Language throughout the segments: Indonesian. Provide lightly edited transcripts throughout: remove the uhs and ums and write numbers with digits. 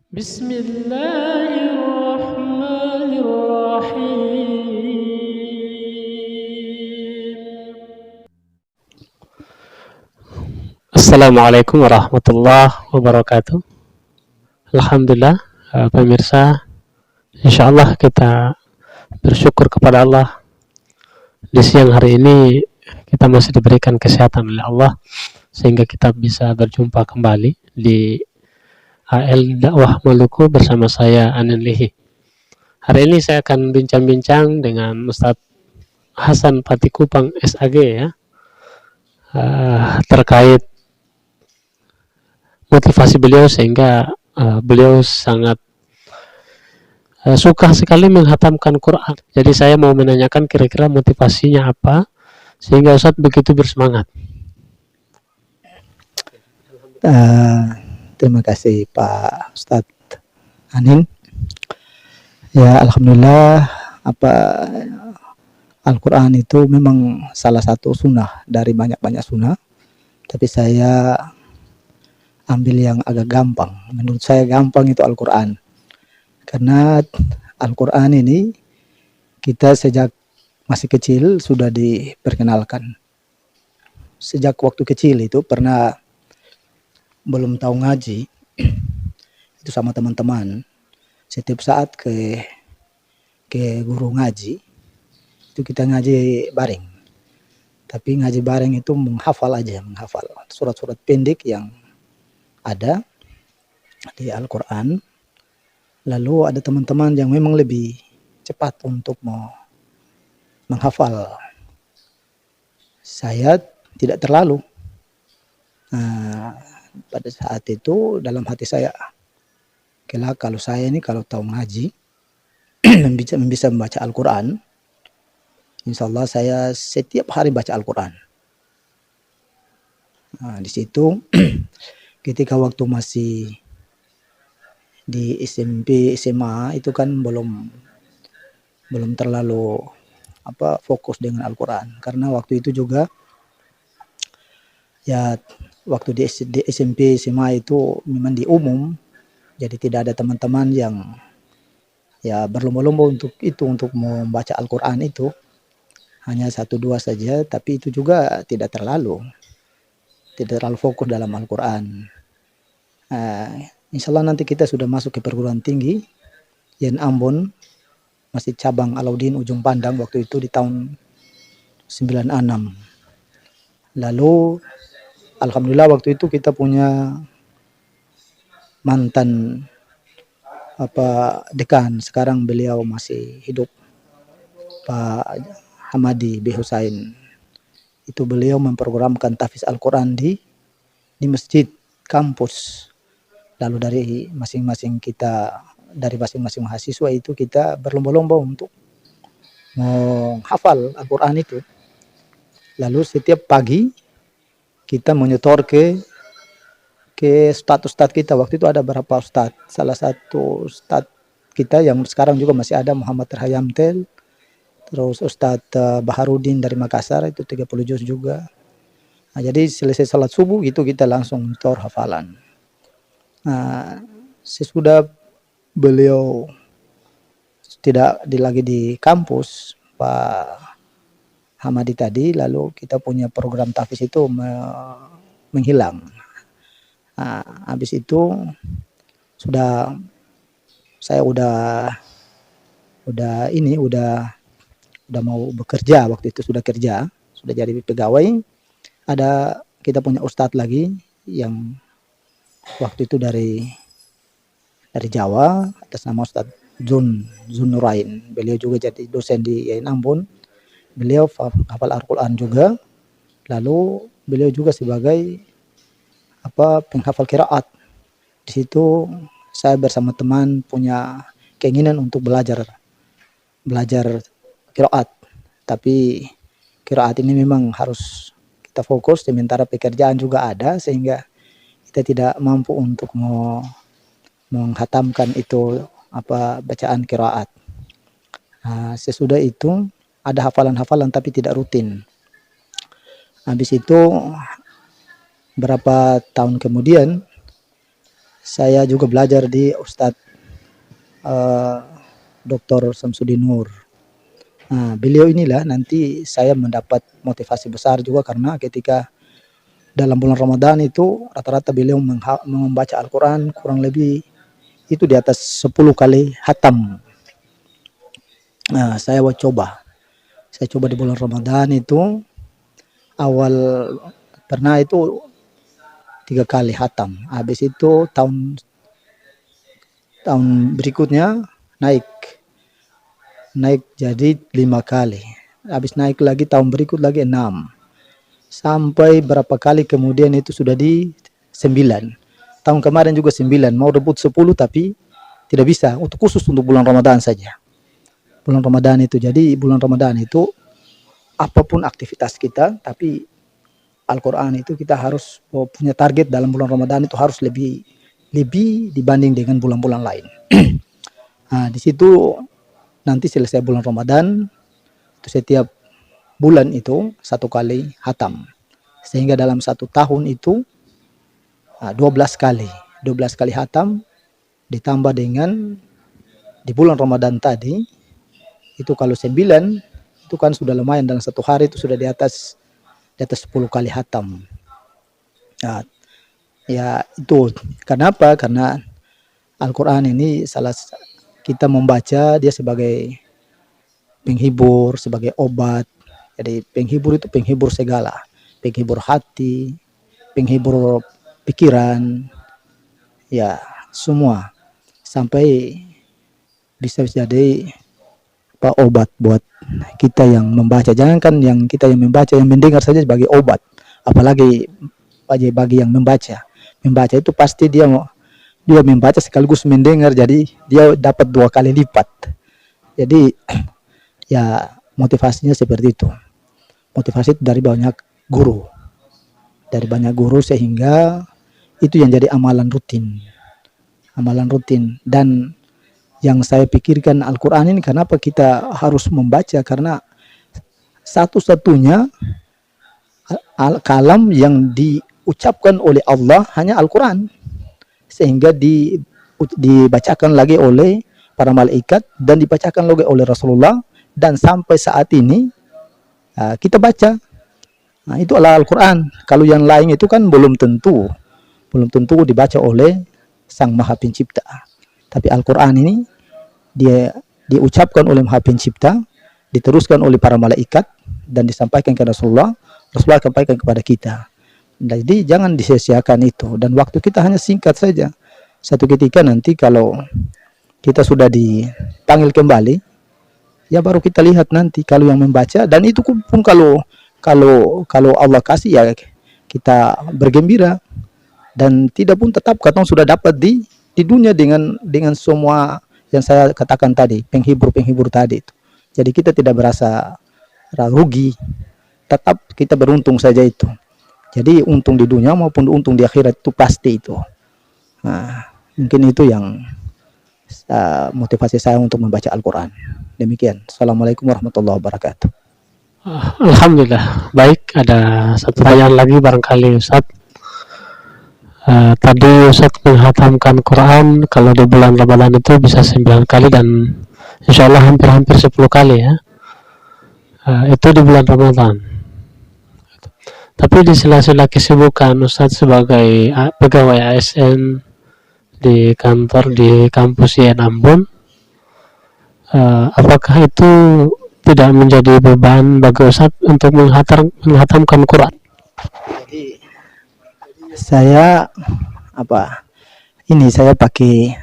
Bismillahirrahmanirrahim. Assalamualaikum warahmatullahi wabarakatuh. Alhamdulillah, pemirsa, insya Allah kita bersyukur kepada Allah di siang hari ini kita masih diberikan kesehatan oleh Allah sehingga kita bisa berjumpa kembali di AL Dakwah Maluku bersama saya Anin Lihi. Hari ini saya akan bincang-bincang dengan Ustadz Hasan Patikupang SAG ya, terkait motivasi beliau sehingga beliau sangat suka sekali menghatamkan Quran. Jadi saya mau menanyakan kira-kira motivasinya apa sehingga Ustadz begitu bersemangat. Terima kasih Pak Ustadz Anin. Ya, alhamdulillah, Al-Quran itu memang salah satu sunnah dari banyak-banyak sunnah, tapi saya ambil yang agak gampang. Menurut saya gampang itu Al-Quran, karena Al-Quran ini kita sejak masih kecil sudah diperkenalkan. Sejak waktu kecil itu pernah belum tahu ngaji itu sama teman-teman, setiap saat ke guru ngaji itu kita ngaji bareng, tapi ngaji bareng itu menghafal surat-surat pendek yang ada di Al-Quran. Lalu ada teman-teman yang memang lebih cepat untuk menghafal. Saya tidak terlalu. Pada saat itu dalam hati saya, kalau saya ini kalau tahu ngaji bisa membaca Al-Quran, insya Allah saya setiap hari baca Al-Quran. Di situ ketika waktu masih di SMP, SMA itu kan belum terlalu fokus dengan Al-Quran, karena waktu itu juga ya waktu di SMP, SMA itu memang di umum, jadi tidak ada teman-teman yang ya berlomba-lomba untuk membaca Al-Quran itu, hanya 1-2 saja, tapi itu juga tidak terlalu fokus dalam Al-Quran. Insya Allah nanti kita sudah masuk ke perguruan tinggi Yen Ambon, masih cabang Alauddin Ujung Pandang waktu itu di tahun 96. Lalu alhamdulillah waktu itu kita punya mantan dekan, sekarang beliau masih hidup, Pak Hamadi B. Husain. Itu beliau memprogramkan tahfiz Al-Quran di masjid kampus. Lalu dari masing-masing mahasiswa itu kita berlomba-lomba untuk menghafal Al-Quran itu. Lalu setiap pagi kita menyetor ke ustadz kita. Waktu itu ada berapa ustadz. Salah satu ustadz kita yang sekarang juga masih ada, Muhammad Rahayam Tel. Terus Ustadz Baharudin dari Makassar, itu 30 juz juga. Jadi selesai salat subuh itu kita langsung menyetor hafalan. Sesudah beliau tidak lagi di kampus, Pak Hamadi tadi, lalu kita punya program tahfiz itu menghilang. Habis itu saya udah mau bekerja, waktu itu sudah jadi pegawai. Kita punya ustadz lagi yang waktu itu dari Jawa, atas nama Ustadz Zun Nurain. Beliau juga jadi dosen di Yen Ambon. Beliau hafal Al-Quran juga. Lalu beliau juga sebagai penghafal qiraat. Di situ saya bersama teman punya keinginan untuk belajar qiraat. Tapi qiraat ini memang harus kita fokus, sementara pekerjaan juga ada, sehingga kita tidak mampu untuk menghatamkan itu bacaan qiraat. Sesudah itu ada hafalan-hafalan tapi tidak rutin. Habis itu berapa tahun kemudian saya juga belajar di Ustadz Dr. Samsudin Nur. Nah, beliau inilah nanti saya mendapat motivasi besar juga karena ketika dalam bulan Ramadan itu rata-rata beliau membaca Al-Quran kurang lebih itu di atas 10 kali hatam. Nah, saya coba di bulan Ramadan itu awal pernah itu 3 kali hatam. Habis itu tahun berikutnya naik jadi 5 kali. Habis naik lagi tahun berikut lagi 6. Sampai berapa kali kemudian itu sudah di 9. Tahun kemarin juga 9, mau rebut 10 tapi tidak bisa, khusus untuk bulan Ramadan saja. Bulan Ramadan itu, jadi bulan Ramadan itu apapun aktivitas kita, tapi Al-Quran itu kita harus punya target dalam bulan Ramadan itu harus lebih dibanding dengan bulan-bulan lain. Nah, di situ nanti selesai bulan Ramadan itu setiap bulan itu 1 kali hatam, sehingga dalam 1 tahun itu 12 kali hatam, ditambah dengan di bulan Ramadan tadi itu kalau 9 itu kan sudah lumayan, dalam 1 hari itu sudah di atas 10 kali hatam. Nah, ya itu kenapa? Karena Al-Quran ini kita membaca dia sebagai penghibur, sebagai obat. Jadi penghibur itu penghibur segala, penghibur hati, penghibur pikiran, ya semua, sampai bisa jadi obat buat kita yang membaca. Jangankan yang kita yang membaca, yang mendengar saja sebagai obat, apalagi bagi yang membaca itu pasti dia membaca sekaligus mendengar, jadi dia dapat 2 kali lipat. Jadi ya motivasinya seperti itu. Motivasi itu dari banyak guru, sehingga itu yang jadi amalan rutin. Dan yang saya pikirkan Al-Quran ini, kenapa kita harus membaca, karena satu-satunya kalam yang diucapkan oleh Allah hanya Al-Quran, sehingga dibacakan lagi oleh para malaikat dan dibacakan lagi oleh Rasulullah, dan sampai saat ini kita baca. Nah, itu adalah Al-Quran. Kalau yang lain itu kan belum tentu dibaca oleh Sang Maha Pencipta. Tapi Al-Quran ini dia diucapkan oleh Maha Pencipta, diteruskan oleh para malaikat, dan disampaikan ke Rasulullah sampaikan kepada kita. Jadi jangan disia-siakan itu, dan waktu kita hanya singkat saja. Satu ketika nanti kalau kita sudah dipanggil kembali, ya baru kita lihat nanti kalau yang membaca, dan itu pun kalau Allah kasih ya kita bergembira, dan tidak pun tetap katong sudah dapat di dunia dengan semua yang saya katakan tadi, penghibur tadi itu. Jadi kita tidak berasa rugi, tetap kita beruntung saja itu. Jadi untung di dunia maupun untung di akhirat itu pasti itu. Nah, mungkin itu yang motivasi saya untuk membaca Al-Quran. Demikian. Assalamualaikum warahmatullahi wabarakatuh. Alhamdulillah. Baik, ada satu pertanyaan lagi barangkali Ustaz. Tadi Ustaz menghatamkan Quran kalau di bulan Ramadan itu bisa 9 kali dan insya Allah hampir 10 kali ya. Itu di bulan Ramadan. Tapi di sela-sela kesibukan Ustaz sebagai pegawai ASN di kantor di kampus IAIN Ambon, apakah itu tidak menjadi beban bagi Ustaz untuk menghatamkan Quran? Jadi saya saya pakai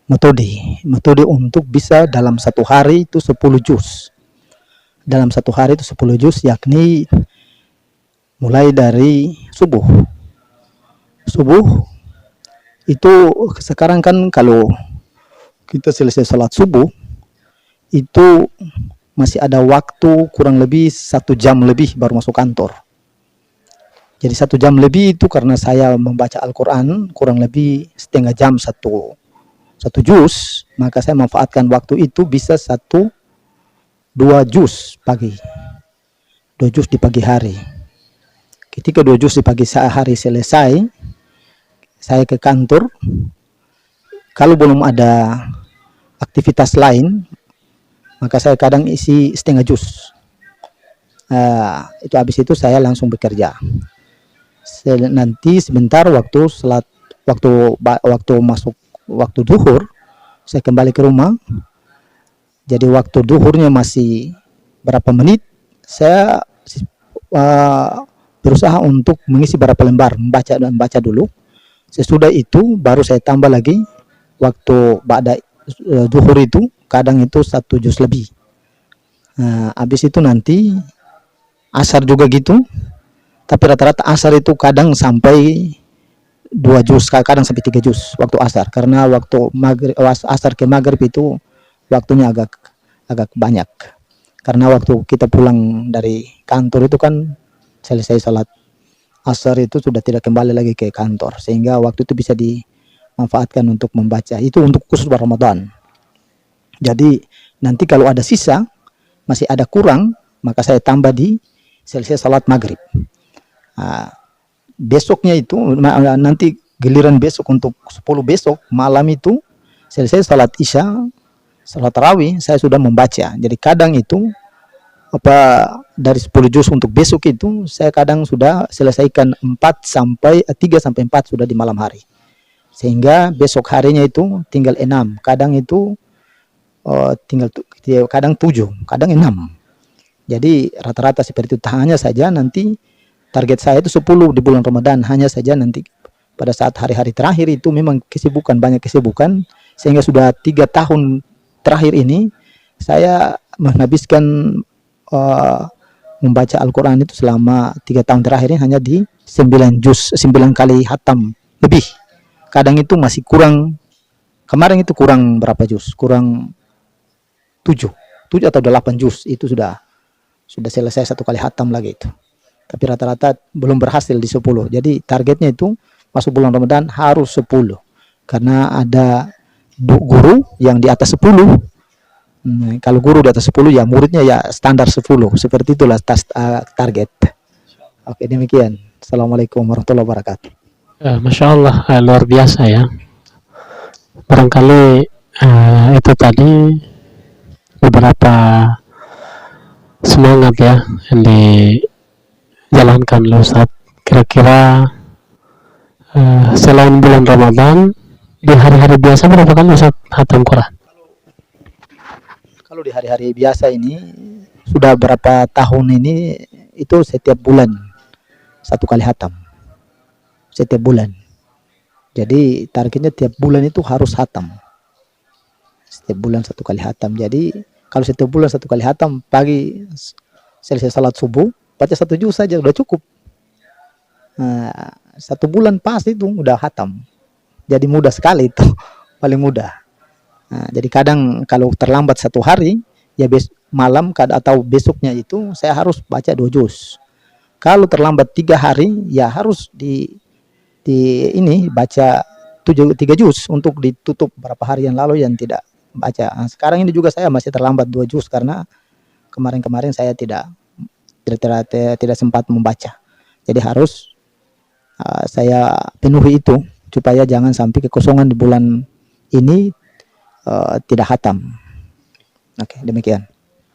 metode untuk bisa dalam 1 hari itu 10 juz. Dalam 1 hari itu 10 juz, yakni mulai dari subuh itu. Sekarang kan kalau kita selesai salat subuh itu masih ada waktu kurang lebih 1 jam lebih baru masuk kantor. Jadi 1 jam lebih itu karena saya membaca Al-Quran kurang lebih setengah jam satu juz, maka saya manfaatkan waktu itu bisa 2 juz pagi, 2 juz di pagi hari. Ketika 2 juz di pagi hari selesai, saya ke kantor, kalau belum ada aktivitas lain, maka saya kadang isi setengah jus. Itu habis itu saya langsung bekerja. Nanti sebentar waktu masuk waktu duhur, saya kembali ke rumah. Jadi waktu duhurnya masih berapa menit, saya berusaha untuk mengisi berapa lembar, membaca dulu. Sesudah itu baru saya tambah lagi waktu pada duhur itu, kadang itu 1 juz lebih. Habis itu nanti asar juga gitu, tapi rata-rata asar itu kadang sampai 2 juz, kadang sampai 3 juz waktu asar, karena waktu asar ke maghrib itu waktunya agak banyak, karena waktu kita pulang dari kantor itu kan selesai salat asar itu sudah tidak kembali lagi ke kantor, sehingga waktu itu bisa dimanfaatkan untuk membaca. Itu untuk khusus Ramadan. Jadi nanti kalau ada sisa, masih ada kurang, maka saya tambah di selesai salat maghrib. Besoknya itu nanti giliran besok untuk 10 besok malam itu selesai salat isya, salat tarawih, saya sudah membaca. Jadi kadang itu dari 10 juz untuk besok itu saya kadang sudah selesaikan 3 sampai 4 sudah di malam hari, sehingga besok harinya itu tinggal 6, kadang itu kadang 7, kadang 6. Jadi rata-rata seperti itu. Hanya saja nanti target saya itu 10 di bulan Ramadan, hanya saja nanti pada saat hari-hari terakhir itu memang banyak kesibukan, sehingga sudah 3 tahun terakhir ini saya menghabiskan membaca Al-Quran itu selama 3 tahun terakhir ini hanya di 9 juz, 9 kali hatam lebih. Kadang itu masih kurang, kemarin itu kurang berapa juz, kurang 7 atau 8 juz, itu sudah selesai 1 kali hatam lagi itu. Tapi rata-rata belum berhasil di 10. Jadi targetnya itu masuk bulan Ramadan harus 10, karena ada guru yang di atas 10. Kalau guru di atas 10 ya muridnya ya standar 10. Seperti itulah target. Oke, demikian. Assalamualaikum warahmatullahi wabarakatuh. Masya Allah, luar biasa ya. Barangkali itu tadi beberapa semangat ya yang dijalankan oleh Ustaz. Kira-kira selain bulan Ramadan, di hari-hari biasa berapa kali Ustaz hatam Quran? Kalau di hari-hari biasa ini sudah berapa tahun ini itu setiap bulan 1 kali hatam, setiap bulan. Jadi targetnya tiap bulan itu harus hatam, setiap bulan 1 kali hatam. Jadi kalau setiap bulan 1 kali hatam, pagi selesai salat subuh baca 1 juz saja udah cukup. 1 bulan pas itu udah hatam. Jadi mudah sekali itu, paling mudah. Jadi kadang kalau terlambat 1 hari, ya malam atau besoknya itu saya harus baca 2 juz. Kalau terlambat 3 hari, ya harus baca 3 juz untuk ditutup beberapa hari yang lalu yang tidak baca. Sekarang ini juga saya masih terlambat 2 juz karena kemarin-kemarin saya tidak sempat membaca. Jadi harus saya penuhi itu supaya jangan sampai kekosongan di bulan ini tidak hatam. Oke, demikian.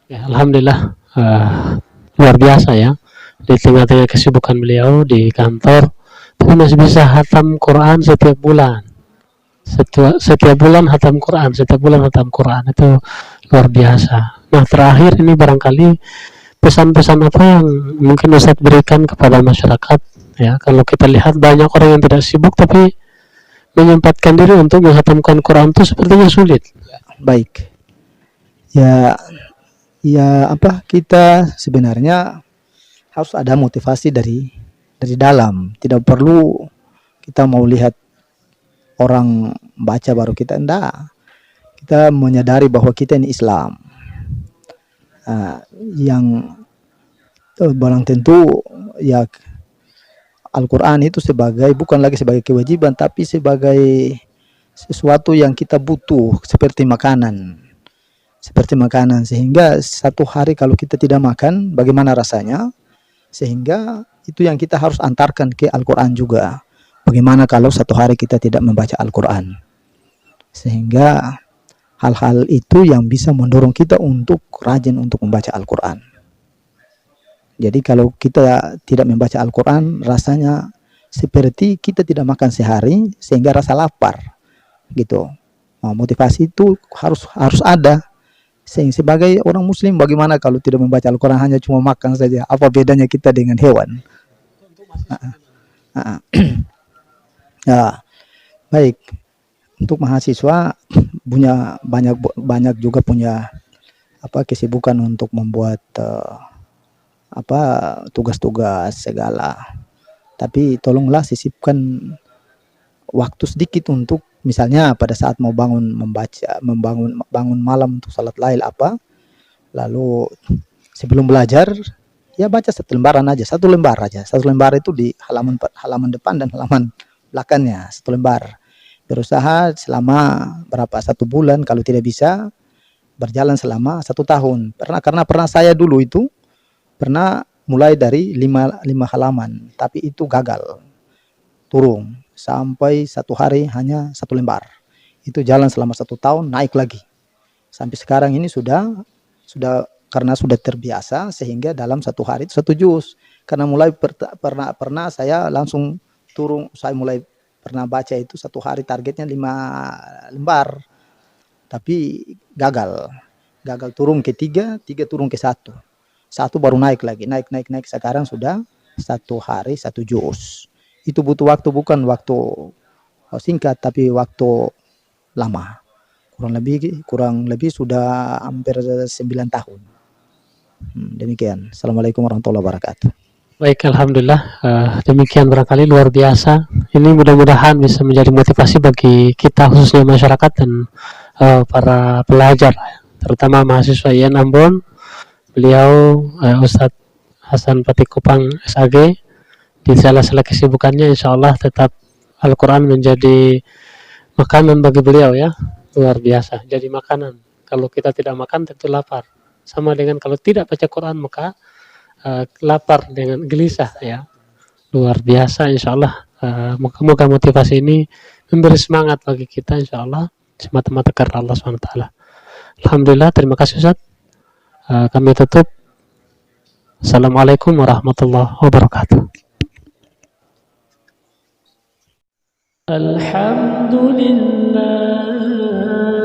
Ya, Alhamdulillah, luar biasa ya. Di tengah-tengah kesibukan beliau di kantor, tapi masih bisa hatam Quran setiap bulan. Setiap bulan hatam Quran, setiap bulan hatam Quran, itu luar biasa. Nah, terakhir ini barangkali pesan-pesan apa yang mungkin Ustaz berikan kepada masyarakat ya, kalau kita lihat banyak orang yang tidak sibuk tapi menyempatkan diri untuk menghatamkan Quran itu sepertinya sulit. Baik. Ya kita sebenarnya harus ada motivasi dari dalam. Tidak perlu kita mau lihat orang baca baru kita, enggak. Kita menyadari bahwa kita ini Islam. Yang barang tentu ya Al-Quran itu bukan lagi sebagai kewajiban, tapi sebagai sesuatu yang kita butuh, seperti makanan. Sehingga 1 hari kalau kita tidak makan, bagaimana rasanya? Sehingga itu yang kita harus antarkan ke Al-Quran juga. Bagaimana kalau satu hari kita tidak membaca Al-Quran? Sehingga hal-hal itu yang bisa mendorong kita untuk rajin untuk membaca Al-Quran. Jadi kalau kita tidak membaca Al-Quran, rasanya seperti kita tidak makan sehari sehingga rasa lapar gitu. Motivasi itu harus ada. Sehingga sebagai orang Muslim, bagaimana kalau tidak membaca Al-Quran, hanya cuma makan saja? Apa bedanya kita dengan hewan? Ya, baik. Untuk mahasiswa punya banyak juga punya kesibukan untuk membuat tugas-tugas segala. Tapi tolonglah sisipkan waktu sedikit untuk misalnya pada saat mau bangun malam untuk salat lail lalu sebelum belajar ya baca satu lembar itu di halaman depan dan halaman belakangnya, satu lembar. Berusaha selama satu bulan, kalau tidak bisa berjalan selama 1 tahun. Karena pernah saya dulu itu pernah mulai dari 5 halaman, tapi itu gagal, turun sampai 1 hari hanya 1 lembar. Itu jalan selama 1 tahun, naik lagi sampai sekarang ini sudah karena sudah terbiasa, sehingga dalam 1 hari itu 1 juz. Karena mulai pernah saya langsung turun, saya mulai pernah baca itu 1 hari targetnya 5 lembar, tapi gagal turun ke 3 turun ke 1 baru naik lagi, naik. Sekarang sudah 1 hari 1 juz. Itu butuh waktu, bukan waktu singkat, tapi waktu lama. Kurang lebih sudah hampir 9 tahun. Demikian. Assalamualaikum warahmatullahi wabarakatuh. Baik, alhamdulillah. Demikian barangkali luar biasa. Ini mudah-mudahan bisa menjadi motivasi bagi kita, khususnya masyarakat dan para pelajar, terutama mahasiswa IAIN Ambon. Beliau Ustadz Hasan Patikupang SAG, di sela-sela kesibukannya insya Allah tetap Al-Quran menjadi makanan bagi beliau, ya. Luar biasa, jadi makanan. Kalau kita tidak makan tentu lapar. Sama dengan kalau tidak baca Quran maka lapar dengan gelisah, ya. Luar biasa, insya Allah. Moga-moga motivasi ini memberi semangat bagi kita, insya Allah, semata-mata karena Allah SWT. Alhamdulillah, terima kasih Ustaz. Kami tutup. Assalamualaikum warahmatullahi wabarakatuh. Alhamdulillah.